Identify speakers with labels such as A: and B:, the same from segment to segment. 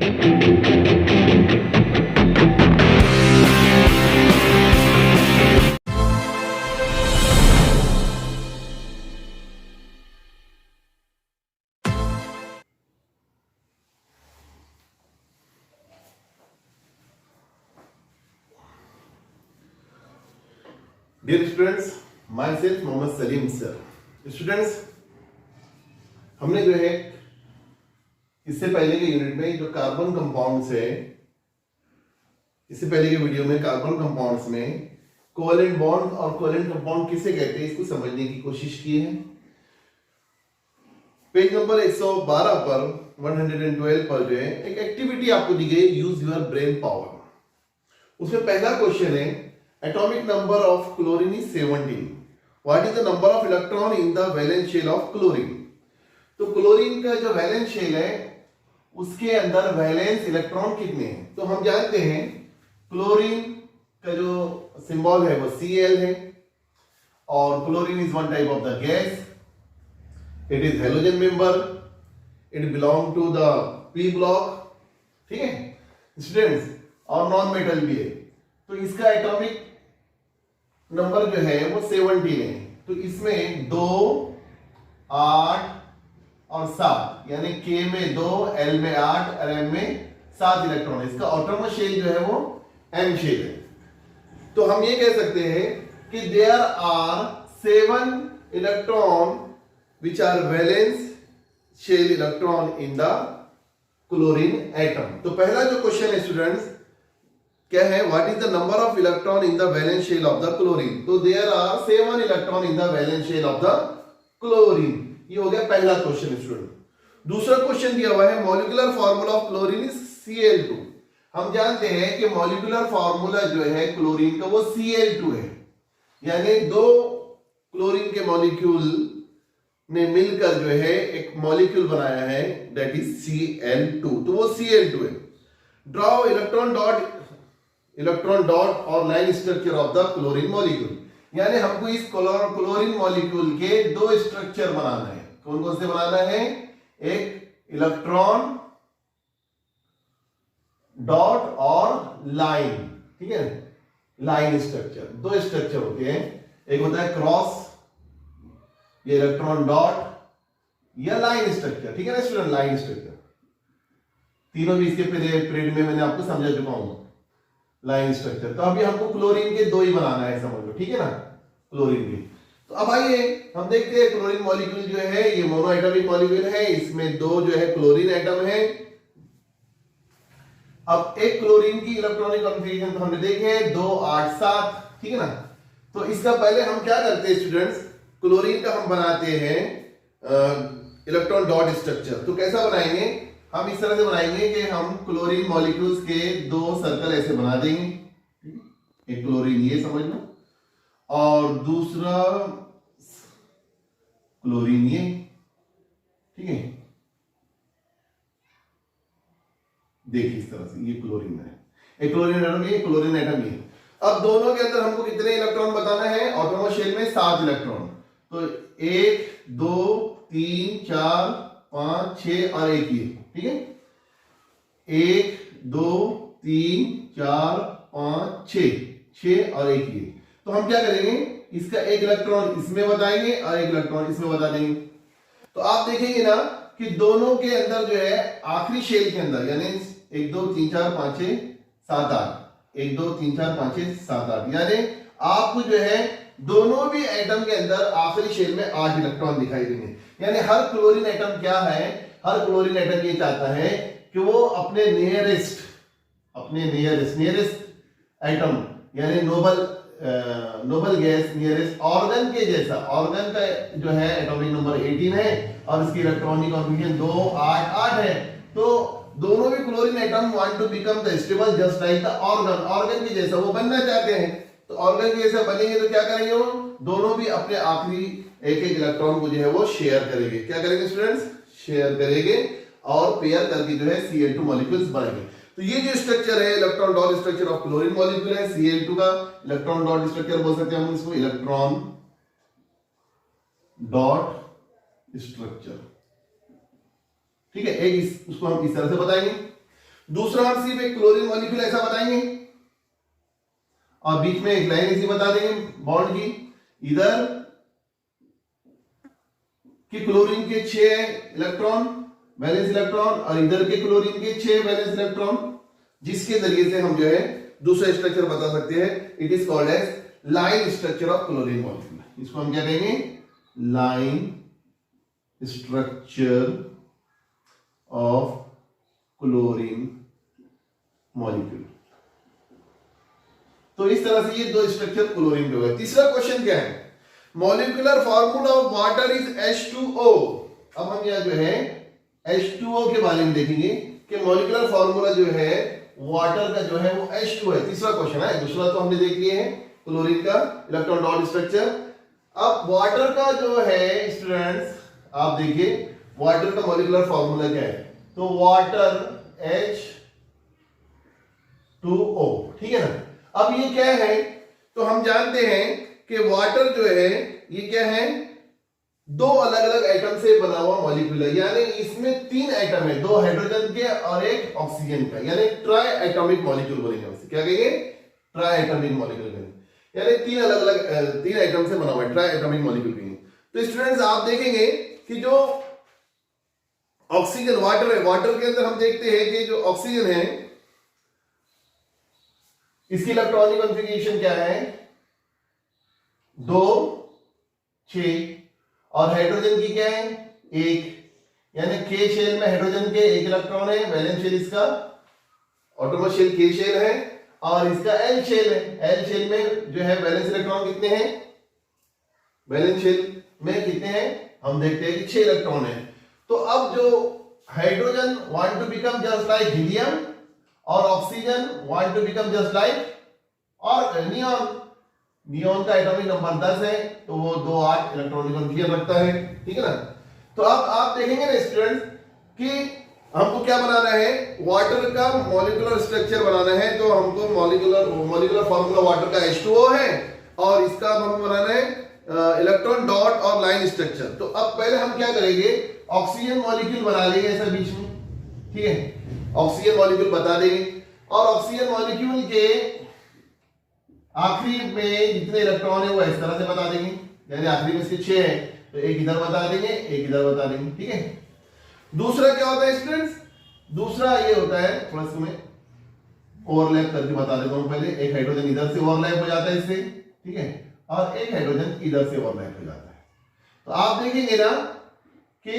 A: Dear students, myself Mohammad Salim sir. Students, हमने जो है इससे पहले के यूनिट में जो कार्बन कंपाउंड्स है, इससे पहले के वीडियो में कार्बन कंपाउंड्स में कोवेलेंट बॉन्ड और कोवेलेंट कंपाउंड किसे कहते हैं इसको समझने की कोशिश की है। पेज नंबर 112 पर 112 पर जो है एक एक्टिविटी आपको दी गई, यूज योर ब्रेन पावर। उसमें पहला क्वेश्चन है atomic number of chlorine is 17. What is the number of electron in the valence shell of chlorine? तो क्लोरीन का जो वैलेंस शेल है उसके अंदर वैलेंस इलेक्ट्रॉन कितने हैं? तो हम जानते हैं क्लोरीन का जो सिंबल है वो Cl है और chlorine is one type of the gas. It is halogen member, it belong to the p block, ठीक है स्टूडेंट्स, और नॉन मेटल भी है। तो इसका एटॉमिक नंबर जो है वो 17 है। तो इसमें 2, 8 और 7, यानी K में 2, L में 8 और M में 7 इलेक्ट्रॉन है। इसका ऑटोनोमस शेल जो है वो M शेल है। तो हम ये कह सकते हैं कि there are 7 electron which are valence shell electron in the chlorine atom. तो पहला जो क्वेश्चन है स्टूडेंट्स क्या है, what is the number of electron in the valence shell of the chlorine. तो there are 7 electron in the valence shell of the chlorine. ये हो गया पहला क्वेश्चन स्टूडेंट। दूसरा क्वेश्चन दिया हुआ है molecular formula of chlorine is Cl2। हम जानते हैं कि मॉलिक्यूलर फार्मूला जो है क्लोरीन का वो Cl2 है, यानी दो क्लोरीन के मॉलिक्यूल ने मिलकर जो है एक मॉलिक्यूल बनाया है, दैट इज Cl2। तो वो Cl2 है। ड्रॉ इलेक्ट्रॉन डॉट और line structure of the chlorine molecule, यानी हमको इस क्लोरीन मॉलिक्यूल के दो स्ट्रक्चर बनाना है। कौन कौन से बनाना है? एक इलेक्ट्रॉन डॉट और लाइन, ठीक है, लाइन स्ट्रक्चर। दो स्ट्रक्चर होते हैं, एक होता है क्रॉस, ये इलेक्ट्रॉन डॉट, या लाइन स्ट्रक्चर, ठीक है ना स्टूडेंट, लाइन स्ट्रक्चर। तीनों भी इसके पीरियड में मैंने आपको समझा चुका हूं, लाइन स्ट्रक्चर। तो अभी हमको क्लोरीन के दो ही बनाना है, समझ लो, ठीक है ना, क्लोरीन के। तो अब आइए हम देखते हैं क्लोरीन मॉलिक्यूल जो है ये मोनो एटॉमिक मॉलिक्यूल है, इसमें दो जो है क्लोरीन एटम है। अब एक क्लोरीन की इलेक्ट्रॉनिक कॉन्फ़िगरेशन तो हमने देखे 2, 8, 7, ठीक है ना। तो इसका पहले हम क्या करते हैं स्टूडेंट्स, क्लोरीन का हम बनाते हैं इलेक्ट्रॉन डॉट स्ट्रक्चर। तो कैसा बनाएंगे हम? इस तरह से बनाएंगे कि हम क्लोरीन मॉलिक्यूल्स के दो सर्कल ऐसे बना देंगे, एक क्लोरीन ये समझ लो और दूसरा क्लोरीन ये, ठीक है। देखिए इस तरह से ये क्लोरीन है, एक क्लोरीन एटम ये, क्लोरीन एटम ये। अब दोनों के अंदर हमको कितने इलेक्ट्रॉन बताना है? ऑटोनोमस शेल में 7 इलेक्ट्रॉन। तो 1, 2, 3, 4, 5, 6 और एक ये, ठीक है। 1, 2, 3, 4, 5, 6 और एक ये। तो हम क्या करेंगे, इसका एक इलेक्ट्रॉन इसमें बताएंगे और एक इलेक्ट्रॉन इसमें बता देंगे। तो आप देखेंगे ना कि दोनों के अंदर जो है आखिरी शेल के अंदर, यानी 1, 2, 3, 4, 5, 6, 7, 8, 1, 2, 3, 4, 5, 6, 7, 8, यानी आपको जो है दोनों भी एटम के अंदर आखिरी शेल में 8 इलेक्ट्रॉन दिखाई देंगे। यानी हर क्लोरीन एटम क्या है, हर क्लोरीन एटम ये चाहता है कि वो अपने नियरेस्ट एटम, यानी नोबल गैस नियरेस्ट ऑर्गन के जैसा, ऑर्गन का जो है एटॉमिक नंबर 18 है और इसकी इलेक्ट्रॉनिक कॉन्फ़िगरेशन 2, 8, 8 है। तो दोनों भी chlorine atom want to become the stable just like the argon के जैसा वो बनना चाहते हैं। तो ऑर्गन के जैसा बनेंगे तो क्या करेंगे, वो दोनों भी अपने आखिरी एक इलेक्ट्रॉन को जो है वो शेयर करेंगे। क्या करेंगे स्टूडेंट्स? शेयर करेंगे और पेयर करके जो है Cl2 मॉलिक्यूल्स बनेंगे। तो ये जो स्ट्रक्चर है electron dot structure of chlorine molecule है, Cl2 का इलेक्ट्रॉन डॉट स्ट्रक्चर बोल सकते हैं हम इसको, इलेक्ट्रॉन डॉट स्ट्रक्चर, ठीक है। एक उसको हम इस तरह से बताएंगे। दूसरा हम सिर्फ एक क्लोरीन मॉलिक्यूल ऐसा बताएंगे और बीच में एक लाइन ऐसी बता देंगे बॉन्ड की, इधर कि क्लोरीन के 6 इलेक्ट्रॉन वैलेंस इलेक्ट्रॉन और इधर के क्लोरीन के 6 वैलेंस इलेक्ट्रॉन, जिसके जरिए से हम जो है दूसरा स्ट्रक्चर बता सकते हैं। It is called as line structure of chlorine molecule. इसको हम क्या कहेंगे? Line structure of chlorine molecule. तो इस तरह से ये दो स्ट्रक्चर क्लोरीन के हुए। तीसरा क्वेश्चन क्या है? Molecular formula of water is H2O। अब हम यहां जो है H2O के बारे में देखेंगे कि मॉलिक्यूलर फॉर्मूला जो है वाटर का जो है वो H2O है। तीसरा क्वेश्चन है, दूसरा तो हमने देख लिए है क्लोरीन का इलेक्ट्रॉन डॉट स्ट्रक्चर। अब वाटर का जो है स्टूडेंट्स आप देखिए वाटर का मॉलिक्यूलर फॉर्मूला क्या है? तो वाटर H2O, ठीक है ना। अब ये क्या है? तो हम जानते हैं कि वाटर जो है ये क्या है? दो अलग अलग एटम से बना हुआ मॉलिक्यूल है, यानी इसमें 3 एटम है, 2 हाइड्रोजन के और एक ऑक्सीजन का, यानी ट्राई एटॉमिक मॉलिक्यूल बोलेंगे उसे। क्या कहेंगे? ट्राई एटॉमिक मॉलिक्यूल कहेंगे, यानी 3 अलग अलग 3 एटम से बना हुआ है, ट्राई एटॉमिक मॉलिक्यूल कहेंगे। तो स्टूडेंट्स आप देखेंगे कि जो ऑक्सीजन वाटर है, वाटर के अंदर हम देखते हैं कि जो ऑक्सीजन है इसकी इलेक्ट्रॉनिक कॉन्फ़िगरेशन क्या है? 2 6 और हाइड्रोजन की क्या है? 1, यानी के शेल में हाइड्रोजन के 1 इलेक्ट्रॉन है, वैलेंस शेल इसका ऑटोनोमस शेल के शेल है और इसका एल शेल है। एल शेल में जो है वैलेंस इलेक्ट्रॉन कितने हैं? वैलेंस शेल में कितने हैं? हम देखते हैं कि 6 इलेक्ट्रॉन है। तो अब जो hydrogen want to become just like helium और oxygen want to become just like और नियॉन। नियॉन का एटॉमिक नंबर 10 है, तो वो 2 8 इलेक्ट्रॉनिक कॉन्फ़िगरेशन रखता है, ठीक है ना। तो अब आप देखेंगे ना स्टूडेंट्स कि हमको क्या बनाना है? वाटर का मॉलिक्यूलर स्ट्रक्चर बनाना है। तो हमको मॉलिक्यूलर फार्मूला वाटर का H2O है और इसका हमको बनाना है इलेक्ट्रॉन डॉट और लाइन स्ट्रक्चर। तो अब पहले हम क्या करेंगे? ऑक्सीजन मॉलिक्यूल बना लेंगे ऐसा बीच में, ठीक है। ऑक्सीजन मॉलिक्यूल बता देंगे और ऑक्सीजन मॉलिक्यूल के आखिरी में जितने इलेक्ट्रॉन है वो इस तरह से बता देंगे, यानी आखिरी में से 6 है तो एक इधर बता देंगे, एक इधर बता देंगे, ठीक है। दूसरा क्या होता है स्टूडेंट्स? दूसरा ये होता है, थोड़ा सा मैं ओवरलैप करके बता देता हूं। पहले एक हाइड्रोजन इधर से ओवरलैप हो जाता है इससे, ठीक है, और एक हाइड्रोजन इधर से ओवरलैप हो जाता है। तो आप देखेंगे ना कि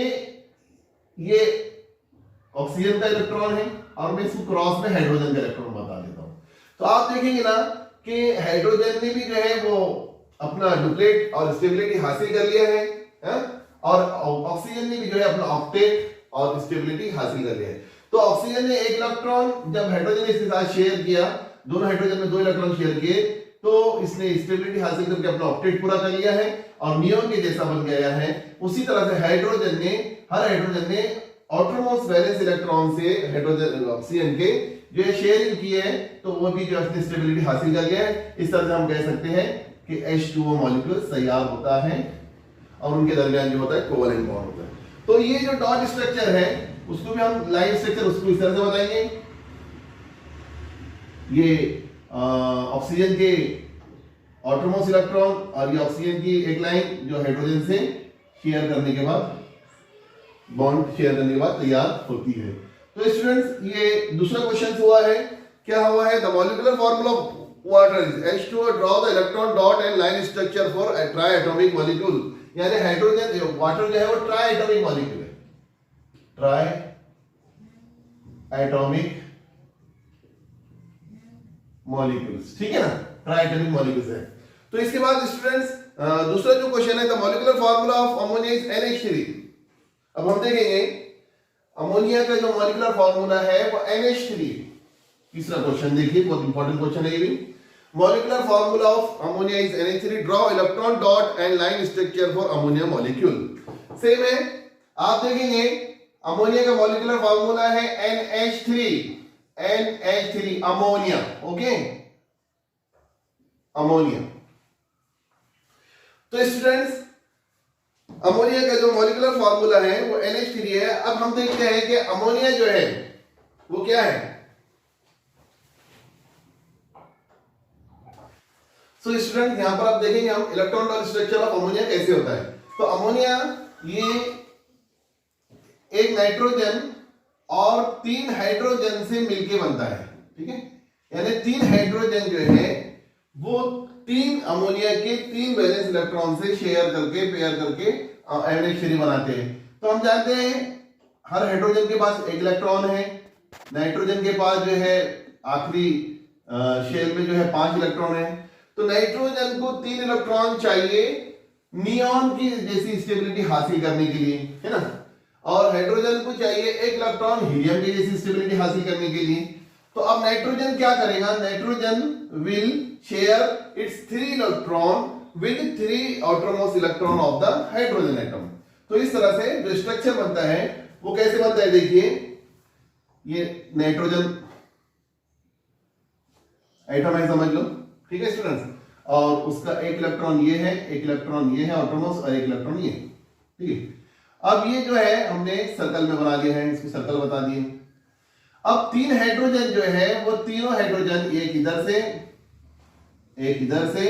A: ये ऑक्सीजन का इलेक्ट्रॉन है और मैं इसको क्रॉस में हाइड्रोजन का इलेक्ट्रॉन बता देता हूं। तो आप देखेंगे ना कि हाइड्रोजन ने भी जो है वो अपना डुप्लेट और स्टेबिलिटी हासिल कर लिया है, और ऑक्सीजन ने भी जो है अपना ऑक्टेट और स्टेबिलिटी हासिल कर लिया है। तो ऑक्सीजन ने 1 इलेक्ट्रॉन जब हाइड्रोजन ने इसके साथ शेयर किया, दोनों हाइड्रोजन में 2 इलेक्ट्रॉन शेयर किए, तो इसने स्टेबिलिटी हासिल करके अपना ऑक्टेट पूरा कर लिया है और नियॉन के जैसा बन गया है। उसी तरह से हर हाइड्रोजन ने आउटरमोस्ट वैलेंस इलेक्ट्रॉन से हाइड्रोजन ऑक्सीजन के जो है शेयरिंग की है, तो वो भी जो है स्टेबिलिटी हासिल कर गया है। इस तरह से हम कह सकते हैं कि H2O मॉलिक्यूल तैयार होता है और उनके दरमियान जो होता है कोवेलेंट बॉन्ड होता है। तो ये जो डॉट स्ट्रक्चर है उसको भी हम लाइन स्ट्रक्चर उसको इस तरह से बताएंगे। ये ऑक्सीजन के आउटरमोस्ट इलेक्ट्रॉन और ये ऑक्सीजन की एक लाइन जो हाइड्रोजन से शेयर करने के बाद बॉन्ड शेयर करने के बाद तैयार होती है। तो स्टूडेंट्स ये दूसरा क्वेश्चन हुआ है, क्या हुआ है? The molecular formula of water is H2O, draw the electron dot and line structure for a try atomic molecule. यानी हाइड्रोजन वाटर जो है वो ट्राई एटॉमिक मॉलिक्यूल है, ट्राई एटॉमिक मॉलिक्यूल्स, ठीक है ना, ट्राई एटॉमिक मॉलिक्यूल्स है। तो इसके बाद स्टूडेंट्स दूसरा जो क्वेश्चन है the molecular formula of ammonia is NH3। अब हम देखेंगे अमोनिया का जो मॉलिक्यूलर फार्मूला है वो NH3। तीसरा क्वेश्चन देखिए, बहुत इंपॉर्टेंट क्वेश्चन है ये भी। Molecular formula of ammonia is NH3, draw electron dot and line structure for ammonia molecule. Same है, आप देखेंगे अमोनिया का मॉलिक्यूलर फार्मूला है NH3 अमोनिया, ओके, अमोनिया। तो स्टूडेंट्स अमोनिया का जो मॉलिक्यूलर फार्मूला है वो NH3 है। अब हम देखते हैं कि अमोनिया जो है वो क्या है? सो स्टूडेंट यहाँ पर आप देखेंगे हम electron dot structure of ammonia कैसे होता है। तो अमोनिया ये एक नाइट्रोजन और 3 हाइड्रोजन से मिलके बनता है, ठीक है। यानी 3 हाइड्रोजन जो है वो 3 अमोनिया के 3 वैलेंस इलेक्ट्रॉन से शेयर करके पेयर करके NH3 बनाते हैं। तो हम जानते हैं हर हाइड्रोजन के पास 1 इलेक्ट्रॉन है, नाइट्रोजन के पास जो है आखिरी शेल में जो है 5 इलेक्ट्रॉन है। तो नाइट्रोजन को 3 इलेक्ट्रॉन चाहिए नियॉन की जैसी स्टेबिलिटी हासिल करने के लिए, है ना, और हाइड्रोजन को चाहिए 1 इलेक्ट्रॉन हीलियम की जैसी स्टेबिलिटी हासिल करने के लिए। तो अब नाइट्रोजन क्या करेगा, nitrogen will share its 3 electron with 3 outermost electron of the hydrogen atom. तो इस तरह से जो स्ट्रक्चर बनता है वो कैसे बनता है, देखिए ये नाइट्रोजन एटम है समझ लो, ठीक है स्टूडेंट्स, और उसका 1 इलेक्ट्रॉन ये है, 1 इलेक्ट्रॉन ये है आउटरमोस्ट और 1 इलेक्ट्रॉन ये, ठीक है। अब ये जो है हमने सर्कल में बना लिया है, इसको सर्कल बता दिए। अब 3 हाइड्रोजन जो है वो तीनों हाइड्रोजन एक इधर से, एक इधर से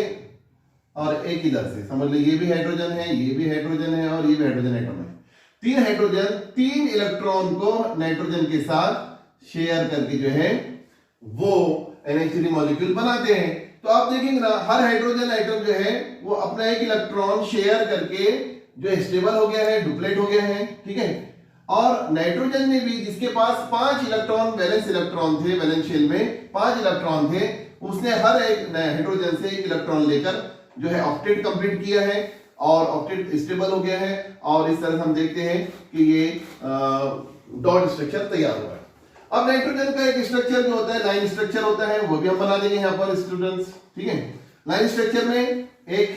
A: और एक इधर से, समझ लो ये भी हाइड्रोजन है, ये भी हाइड्रोजन है और ये भी हाइड्रोजन एटम है। 3 हाइड्रोजन 3 इलेक्ट्रॉन को नाइट्रोजन के साथ शेयर करके जो है वो NH3 मॉलिक्यूल बनाते हैं। तो आप देखेंगे ना हर हाइड्रोजन एटम जो है वो अपना 1 इलेक्ट्रॉन शेयर करके जो स्टेबल हो गया है, डुप्लेट हो गया है, ठीक है। और नाइट्रोजन में भी जिसके पास 5 इलेक्ट्रॉन वैलेंस इलेक्ट्रॉन थे, वैलेंस शेल में 5 इलेक्ट्रॉन थे, उसने हर एक हाइड्रोजन से 1 इलेक्ट्रॉन लेकर जो है ऑक्टेट कंप्लीट किया है और ऑक्टेट स्टेबल हो गया है। और इस तरह से हम देखते हैं कि ये डॉट स्ट्रक्चर तैयार हुआ है। अब नाइट्रोजन का एक स्ट्रक्चर जो होता है लाइन स्ट्रक्चर होता है, वो भी हम बना देंगे यहाँ पर स्टूडेंट्स, ठीक है। लाइन स्ट्रक्चर में एक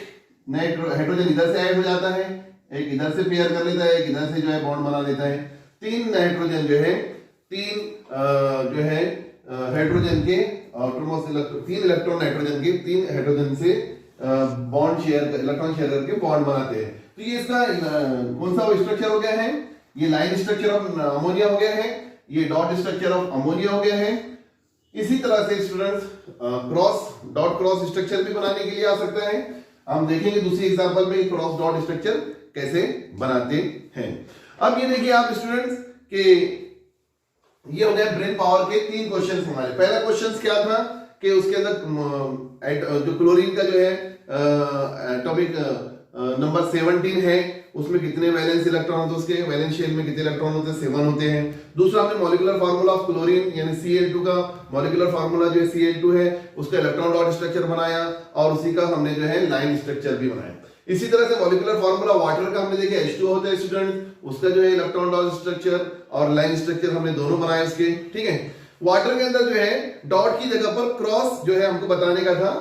A: हाइड्रोजन इधर से ऐड हो जाता है, एक इधर से पेयर कर लेता है, एक इधर से जो है बॉन्ड बना लेता है। 3 नाइट्रोजन जो है 3 जो है हाइड्रोजन के आउटरमोस्ट 3 इलेक्ट्रॉन नाइट्रोजन के 3 हाइड्रोजन से बॉन्ड शेयर इलेक्ट्रॉन शेयर करके बॉन्ड बनाते हैं। तो ये इसका कौन सा स्ट्रक्चर हो गया है, ये लाइन स्ट्रक्चर ऑफ अमोनिया हो गया है, ये डॉट स्ट्रक्चर ऑफ अमोनिया हो गया है। इसी तरह से students cross dot cross structure भी बनाने के लिए आ सकता है। हम देखेंगे दूसरी एग्जांपल में क्रॉस डॉट स्ट्रक्चर कैसे बनाते हैं। अब ये देखिए आप स्टूडेंट्स कि ये हो गया ब्रेन पावर के 3 क्वेश्चंस हमारे। पहला क्वेश्चन क्या था कि उसके अंदर जो क्लोरीन का जो है एटॉमिक नंबर 17 है, उसमें कितने वैलेंस इलेक्ट्रॉन होते हैं, उसके वैलेंस शेल में कितने इलेक्ट्रॉन होते हैं, 7 होते हैं। दूसरा हमने मॉलिक्यूलर फार्मूला ऑफ क्लोरीन यानी Cl2 का मॉलिक्यूलर फार्मूला जो है Cl2 है, उसका इलेक्ट्रॉन डॉट स्ट्रक्चर बनाया और उसी का हमने जो है लाइन स्ट्रक्चर भी बनाया। इसी तरह से मॉलिक्यूलर फार्मूला वाटर का हमने देखा H2 होता है स्टूडेंट, उसका जो है इलेक्ट्रॉन डॉट स्ट्रक्चर और लाइन स्ट्रक्चर हमने दोनों बनाए उसके, ठीक है। वाटर के अंदर जो है डॉट की जगह पर क्रॉस जो है हमको बताने का था,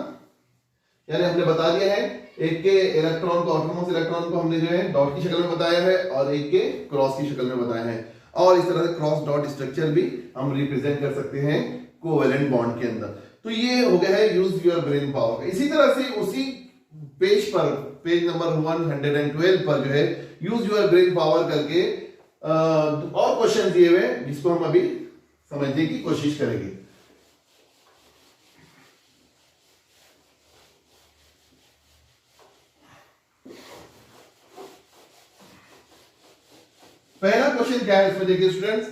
A: यानी हमने बता दिया है एक के इलेक्ट्रॉन को आउटरमोस्ट इलेक्ट्रॉन को हमने जो है डॉट की शक्ल में बताया है और एक के क्रॉस की शक्ल में बताया है। और इस तरह से क्रॉस डॉट स्ट्रक्चर भी हम रिप्रेजेंट कर सकते हैं कोवेलेंट बॉन्ड के अंदर। तो ये हो गया है यूज योर ब्रेन पावर। इसी तरह से उसी पेज पर पेज नंबर 112 पर जो है यूज योर ब्रेन पावर करके और क्वेश्चन दिए हुए जिसको हम अभी समझने की कोशिश करेंगे। पहला क्वेश्चन क्या है इसमें देखिए students,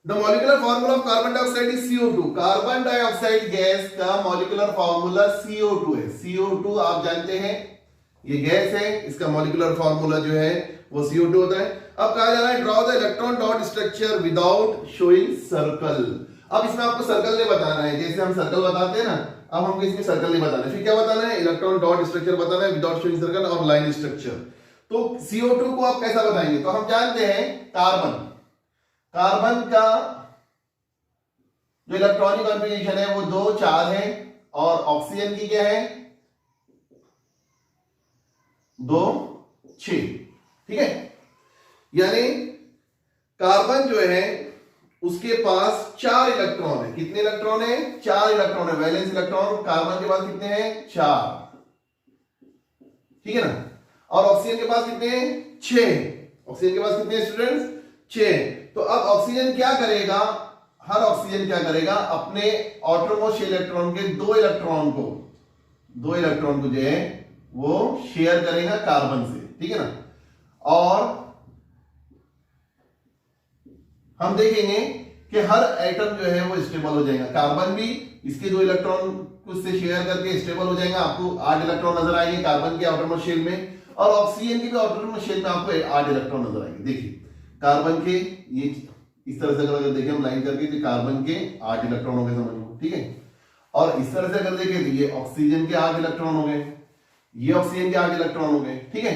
A: the molecular formula of carbon dioxide is CO2। Carbon dioxide gas का मॉलिक्यूलर फार्मूला CO2 है। CO2 आप जानते हैं ये गैस है, इसका मॉलिक्यूलर फार्मूला जो है वो CO2 होता है। अब कहा जा रहा है draw the electron dot structure without showing circle. अब इसमें आपको सर्कल नहीं बताना है, जैसे हम सर्कल बताते हैं ना, अब हमको इसमें सर्कल नहीं बताना है। फिर क्या बताना है, इलेक्ट्रॉन डॉट स्ट्रक्चर बताना है विदाउट शोइंग सर्कल और लाइन स्ट्रक्चर। तो CO2 को आप कैसा बताएंगे, तो हम जानते हैं कार्बन का जो इलेक्ट्रॉनिक कॉन्फ़िगरेशन है वो 2 4 है और ऑक्सीजन की क्या है 2 6, ठीक है। यानी कार्बन जो है उसके पास 4 इलेक्ट्रॉन है। कितने इलेक्ट्रॉन है, 4 इलेक्ट्रॉन है वैलेंस इलेक्ट्रॉन। कार्बन के पास कितने हैं 4, ठीक है ना। और ऑक्सीजन के पास कितने हैं 6। ऑक्सीजन के पास कितने हैं स्टूडेंट्स 6। तो अब ऑक्सीजन क्या करेगा, हर ऑक्सीजन क्या करेगा, अपने आउटरमोस्ट इलेक्ट्रॉन के 2 इलेक्ट्रॉन को दो इलेक्ट्रॉन को जो है वो शेयर करेगा कार्बन से, ठीक है ना। और हम देखेंगे कि हर एटम जो है वो स्टेबल हो जाएगा। कार्बन भी इसके दो इलेक्ट्रॉन कुछ से शेयर करके स्टेबल हो जाएगा, आपको 8 इलेक्ट्रॉन नजर आएंगे कार्बन के आउटरमोस्ट शेल में, और ऑक्सीजन के भी आउटरमोस्ट शेल में आपको 8 इलेक्ट्रॉन नजर आएंगे। देखिए कार्बन के ये इस तरह से अगर देखें हम लाइन करके तो कार्बन के 8 इलेक्ट्रॉन हो गए, समझ लो, ठीक है। और इस तरह से अगर देखें तो ये ऑक्सीजन के 8 इलेक्ट्रॉन हो गए, ये ऑक्सीजन के 8 इलेक्ट्रॉन हो गए, ठीक है।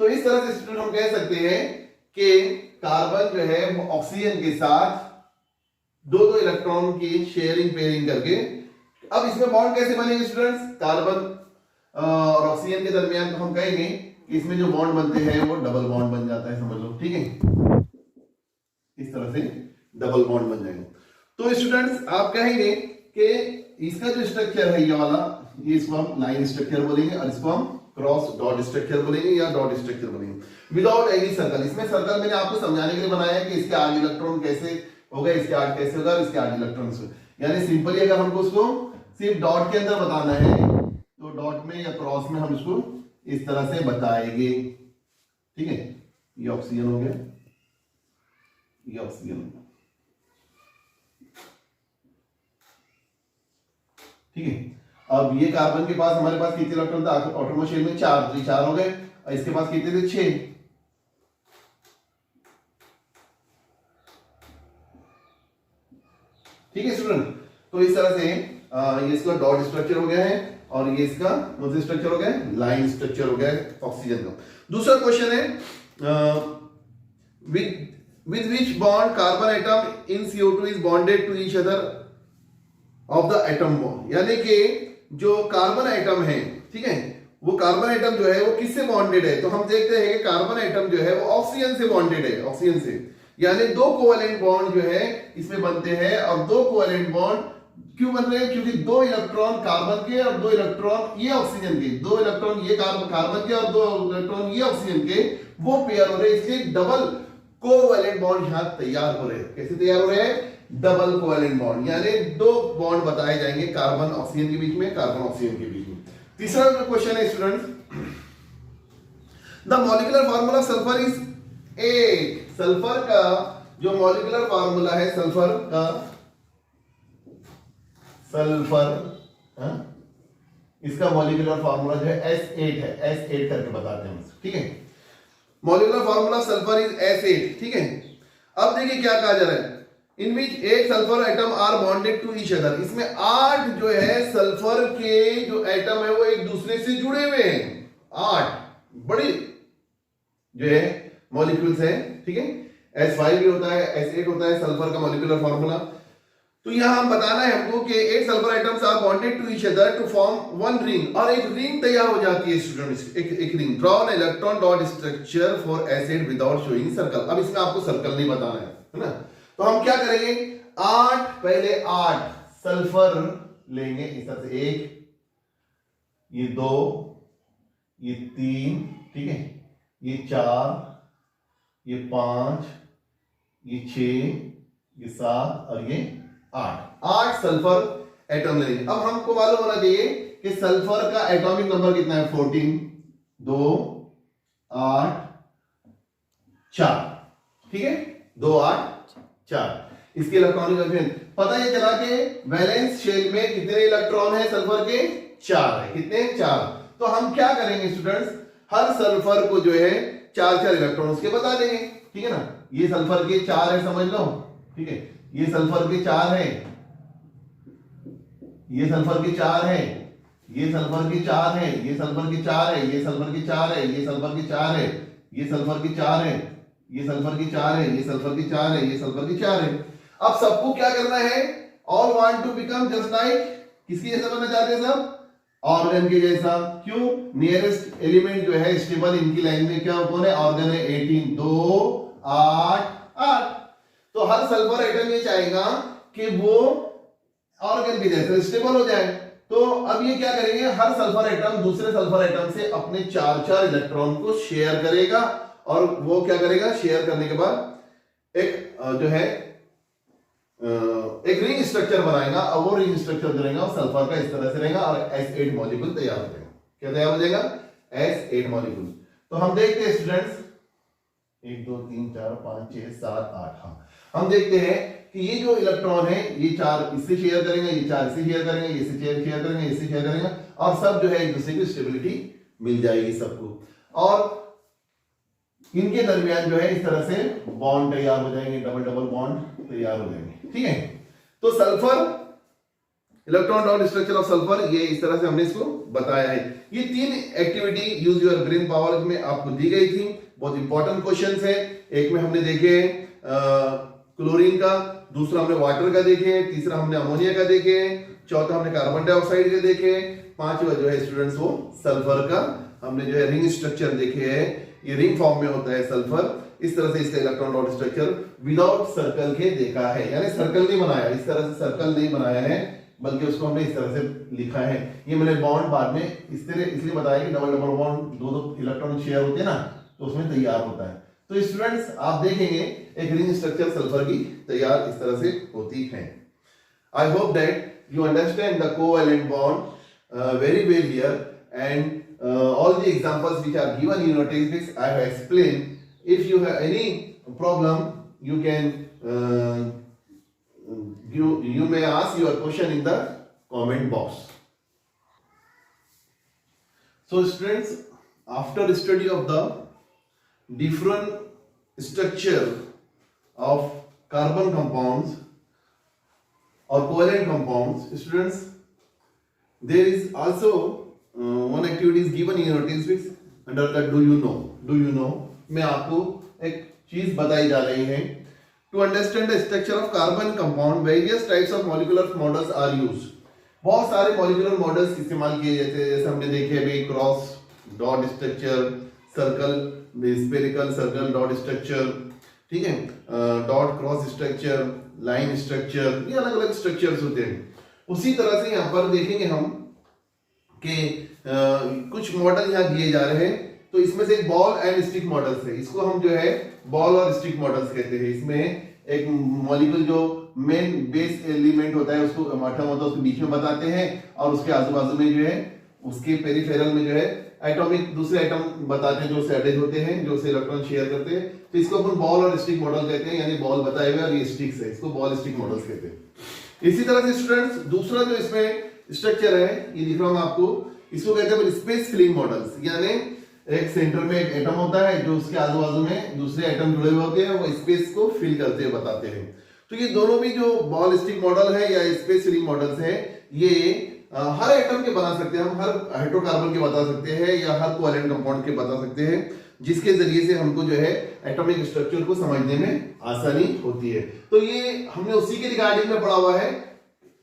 A: तो इस तरह से स्टूडेंट हम कह सकते हैं कि कार्बन जो है वो ऑक्सीजन के साथ दो इलेक्ट्रॉन की शेयरिंग पेयरिंग करके, अब इसमें बॉन्ड कैसे बनेंगे स्टूडेंट्स, कार्बन और ऑक्सीजन के दरमियान, तो हम कहेंगे कि इसमें जो बॉन्ड बनते हैं वो डबल बॉन्ड बन जाता है, समझ लो, ठीक है। इस तरह से डबल बॉन्ड बन जाएंगे। तो स्टूडेंट्स आप कहेंगे कि इसका जो स्ट्रक्चर है ये वाला, ये इसको हम लाइन स्ट्रक्चर बोलेंगे और इसको हम क्रॉस डॉट स्ट्रक्चर बोलेंगे या डॉट स्ट्रक्चर बोलेंगे विदाउट एनी सर्कल। इसमें सर्कल मैंने आपको समझाने के लिए बनाया है कि इसके 8 इलेक्ट्रॉन कैसे होगा, इसके 8 कैसे होगा, इसके 8 इलेक्ट्रॉन, यानी सिंपली अगर हमको उसको सिर्फ डॉट के अंदर बताना है तो डॉट में या क्रॉस में हम इसको इस तरह से बताएंगे, ठीक है। ये ऑक्सीजन हो गया, ये ऑक्सीजन हो गया, ठीक है। अब ये कार्बन के पास हमारे पास कितने इलेक्ट्रॉन था आउटरमोस्ट शेल में 4, तो 4 हो गए, और इसके पास कितने थे 6, ठीक है स्टूडेंट। तो इस तरह से ये इसका डॉट स्ट्रक्चर हो गया है और ये इसका कौन सा स्ट्रक्चर हो गया है, लाइन स्ट्रक्चर हो गया है ऑक्सीजन का। दूसरा क्वेश्चन है with which bond carbon atom in CO2 is bonded to each other of the atom bond, यानी कि जो कार्बन एटम है, ठीक है, वो कार्बन एटम जो है वो किससे बॉन्डेड है, तो हम देखते हैं कि कार्बन एटम जो है वो ऑक्सीजन से बॉन्डेड है, ऑक्सीजन से, यानी दो कोवेलेंट बॉन्ड जो है इसमें बनते हैं। और दो कोवेलेंट बॉन्ड क्यों बन रहे हैं, क्योंकि दो इलेक्ट्रॉन कार्बन के और दो इलेक्ट्रॉन ये ऑक्सीजन के, दो इलेक्ट्रॉन ये कार्बन के और दो इलेक्ट्रॉन ये ऑक्सीजन के, वो पेयर हो रहे हैं, इसलिए डबल कोवेलेंट बॉन्ड यहां तैयार हो रहे हैं। कैसे तैयार हो रहे हैं, डबल कोवेलेंट बॉन्ड, यानी दो बॉन्ड बताए जाएंगे कार्बन ऑक्सीजन के बीच में, कार्बन ऑक्सीजन के बीच में। तीसरा जो क्वेश्चन है students, the molecular formula of sulphur is 8। Sulphur का जो मॉलिक्यूलर फार्मूला है सल्फर का, इसका मॉलिक्यूलर फार्मूला जो है S8 है, S8 करके बताते हैं, ठीक है। Molecular formula of sulphur is S8, ठीक है। अब देखिए क्या कहा जा रहा है, in which 8 sulphur atom are bonded to each other. इसमें 8 जो है सल्फर के जो एटम है वो एक दूसरे से जुड़े हुए हैं, 8 बड़ी जो है मॉलिक्यूल्स हैं, ठीक है। S5 भी होता है, S8 होता है सल्फर का मॉलिक्यूलर फार्मूला। तो यहां हम बताना है हमको कि 8 sulphur atoms are bonded to each other to form one ring, और एक रिंग तैयार हो जाती है स्टूडेंट्स, एक ring. Draw an electron dot structure for acid without showing circle. अब इसमें आपको सर्कल नहीं बताना है ना, तो हम क्या करेंगे, 8 पहले 8 सल्फर लेंगे, इस तरह से 1, ये 2, ये 3, ठीक है, ये 4, ये 5, ये 6, ये 7 और ये 8 सल्फर एटम लेंगे। अब हमको मालूम होना चाहिए कि सल्फर का एटॉमिक नंबर कितना है, 14, 2, 8, 4, ठीक है, 2, 8, 4। इसके इलेक्ट्रॉनिक कॉन्फिगरेशन पता ये चला कि वैलेंस शेल में कितने इलेक्ट्रॉन है सल्फर के, 4 है, कितने, 4। तो हम क्या करेंगे स्टूडेंट्स, हर सल्फर को जो है 4 इलेक्ट्रॉन उसके बता देंगे, ठीक है ना। ये सल्फर के 4 है, समझ लो, ठीक है, ये सल्फर के 4 है, ये सल्फर के 4 है, ये सल्फर के 4 है, ये सल्फर के 4 है, ये सल्फर के 4 है, ये सल्फर के 4 है, ये सल्फर के 4 है, ये सल्फर की 4 है, ये सल्फर की 4 है, ये सल्फर की 4 है। अब सबको क्या करना है, all want to become just like, किसकी जैसा बनना चाहते हैं सब, ऑर्गन के जैसा। क्यों, नियरेस्ट एलिमेंट जो है स्टेबल इनकी लाइन में क्या कौन है, ऑर्गन है 18, 2, 8, 8। तो हर सल्फर एटम ये चाहेगा कि वो ऑर्गन के जैसा स्टेबल हो जाए। तो अब ये क्या करेंगे, हर सल्फर एटम दूसरे सल्फर एटम से अपने 4 इलेक्ट्रॉन को शेयर करेगा, और वो क्या करेगा, शेयर करने के बाद एक जो है एक रिंग स्ट्रक्चर बनाएगा और वो रिंग स्ट्रक्चर जो रहेगा वो सल्फर का इस तरह से रहेगा और S8 मॉलिक्यूल तैयार हो जाएगा। क्या तैयार हो जाएगा? S8 molecule. तो हम देखते हैं स्टूडेंट्स 1 2 3 4 5 6 7 8। हाँ, हम देखते हैं कि ये जो इलेक्ट्रॉन है ये 4 इससे शेयर करेंगे, ये 4 इससे शेयर करेंगे, ये इससे शेयर करेंगे, इससे शेयर करेंगे और सब जो है एक दूसरे की स्टेबिलिटी मिल जाएगी सबको और इनके दरमियान जो है इस तरह से बॉन्ड तैयार हो जाएंगे, डबल डबल बॉन्ड तैयार हो जाएंगे। ठीक है, तो sulphur electron dot structure of sulphur ये इस तरह से हमने इसको बताया है। ये 3 activity use your brain power में आपको दी गई थी, बहुत इंपॉर्टेंट क्वेश्चंस है। एक में हमने देखे क्लोरीन का, दूसरा हमने वाटर का देखे, तीसरा हमने अमोनिया का देखे, चौथा हमने कार्बन डाइऑक्साइड के देखे, पांचवा जो है स्टूडेंट्स वो सल्फर का हमने जो है रिंग स्ट्रक्चर देखे है। ये रिंग फॉर्म में होता है सल्फर, इस तरह से इसका electron dot structure without circle के देखा है, यानी सर्कल नहीं बनाया, इस तरह से सर्कल नहीं बनाया है बल्कि उसको हमने इस तरह से लिखा है। ये मैंने बॉन्ड बाद में इस तरह इसलिए बताया कि डबल डबल बॉन्ड दो इलेक्ट्रॉन शेयर होते हैं ना, तो उसमें तैयार होता है। तो स्टूडेंट्स आप देखेंगे एक रिंग स्ट्रक्चर सल्फर की तैयार इस तरह से होती है। I hope that you understand the covalent bond very well here and all the examples which are given in your textbooks I have explained. If you have any problem, you can you may ask your question in the comment box. So students, after study of the different structure of carbon compounds or covalent compounds, students, there is also one activity is given in your textbooks under the do you know में आपको एक चीज बताई जा रही है। To understand the structure of carbon compound, various types of molecular models are used. बहुत सारे molecular models इस्तेमाल किए जाते हैं, जैसे हमने देखे अभी cross dot structure, circle spherical circle dot structure, ठीक है, dot cross structure, line structure, ये अलग अलग स्ट्रक्चर्स होते हैं। उसी तरह से यहाँ पर देखेंगे हम कि कुछ मॉडल यहाँ दिए जा रहे हैं, तो इसमें से एक बॉल एंड स्टिक मॉडल्स है, इसको हम जो है बॉल और स्टिक मॉडल्स कहते हैं। इसमें एक मॉलिक्यूल जो मेन बेस एलिमेंट होता है उसको एटम होता है उसके बीच में बताते हैं और उसके आजू बाजू में जो है उसके पेरिफेरल में जो है एटॉमिक दूसरे एटम बताते हैं जो सैडेज होते हैं, जो से इलेक्ट्रॉन शेयर करते हैं। तो इसको अपन बॉल और स्टिक मॉडल कहते हैं, यानी बॉल बताए हुए और ये स्टिक्स है, इसको बॉल स्टिक मॉडल्स कहते हैं। इसी तरह से स्टूडेंट्स दूसरा जो इसमें स्ट्रक्चर है ये लिख रहा हूं आपको, इसको कहते हैं स्पेस फिलिंग मॉडल्स, यानी एक सेंटर में एक एटम होता है जो उसके आजू बाजू में दूसरे एटम जुड़े हुए होते हैं, वो स्पेस को फिल करते हुए बताते हैं। तो ये दोनों भी जो बॉल स्टिक मॉडल है या स्पेस फिलिंग मॉडल्स है, ये हर एटम के बना सकते हैं, हम हर हाइड्रोकार्बन के बता सकते हैं या हर कोवैलेंट कंपाउंड के बता सकते हैं, जिसके जरिए से हमको जो है एटॉमिक स्ट्रक्चर को समझने में आसानी होती है। तो ये हमने उसी के रिगार्डिंग में पढ़ा हुआ है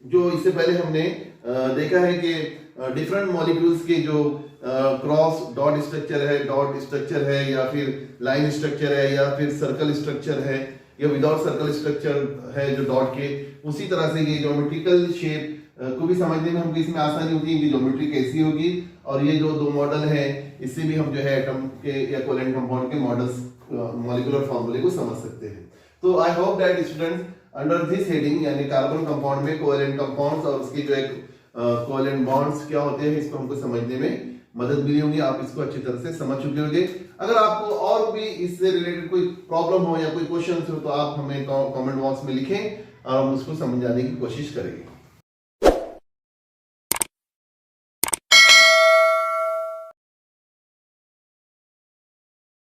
A: जो इससे पहले हमने देखा है कि डिफरेंट मॉलिक्यूल्स के जो क्रॉस डॉट स्ट्रक्चर है या फिर लाइन स्ट्रक्चर है या फिर सर्कल स्ट्रक्चर है या विदाउट सर्कल स्ट्रक्चर है जो डॉट के, उसी तरह से ये ज्योमेट्रिकल शेप को भी समझने में हमको इसमें आसानी होती है कि ज्योमेट्री कैसी होगी। और ये जो दो मॉडल है इससे भी हम जो है एटम के या कोवैलेंट कंपाउंड के मॉडल्स मॉलिक्यूलर फॉर्मूले को समझ सकते हैं। तो I hope that students under this heading यानी कार्बन कंपाउंड में कोवैलेंट कंपाउंड्स और उसकी जो एक कोवैलेंट बॉन्ड्स क्या होते हैं इसको हमको समझने में मदद मिली होगी, आप इसको अच्छी तरह से समझ चुके होंगे। अगर आपको और भी इससे रिलेटेड कोई प्रॉब्लम हो या कोई क्वेश्चन हो तो आप हमें कमेंट बॉक्स में लिखें और हम उसको समझाने की कोशिश करेंगे।